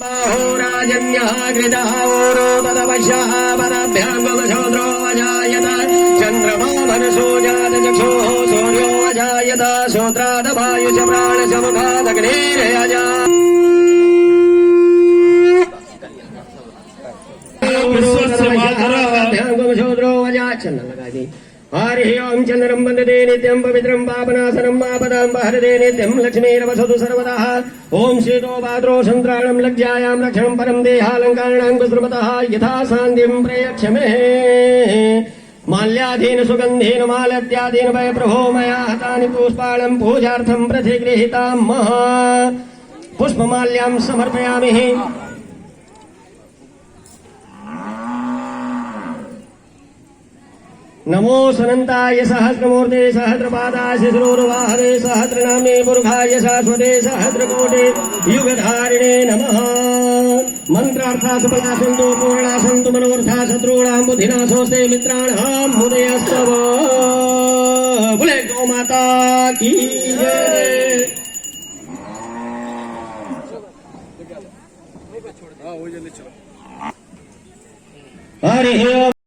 बाहोराजन्यः कृतः ओरो तदवश्यः पदभ्याङ्गमशोद्रो अजायत चन्द्रमा मनसो जातचक्षुः सूर्यो अजायत श्रोत्रादवायुष प्राणसमुखादग्निरयजा भ्याङ्गमशोद्रो अजा चन्दन लगा दी हरि ओम चंद्रम वंदते नित्यं पवित्रं पापनाशनं मापदां हरते नित्यं लक्ष्मीरवसतु सर्वदा ओम शीतो भाद्रो संत्राणं लज्जायां रक्षणं परं देहालङ्कारणां कुसृमतः यथा शान्तिं प्रयच्छमे माल्याधीन सुगन्धेन मालत्यादीन वै प्रभो मया हतानि पुष्पाणं पूजार्थं प्रतिगृहीतां महा पुष्पमाल्यां समर्पयामि। नमो सनन्ताय सहस्रमूर्ते सहस्रपादाय शिशिरोर्वाहवे सहस्रनामे मूर्खाय शाश्वते सहस्रकोटे युगधारिणे नमः। मंत्रार्था सफला सन्तु पूर्णा सन्तु मनोर्था शत्रूणां बुद्धिनाशोस्ते मित्राणां मुदयस्तव। बोले गौ माता की जय। हरि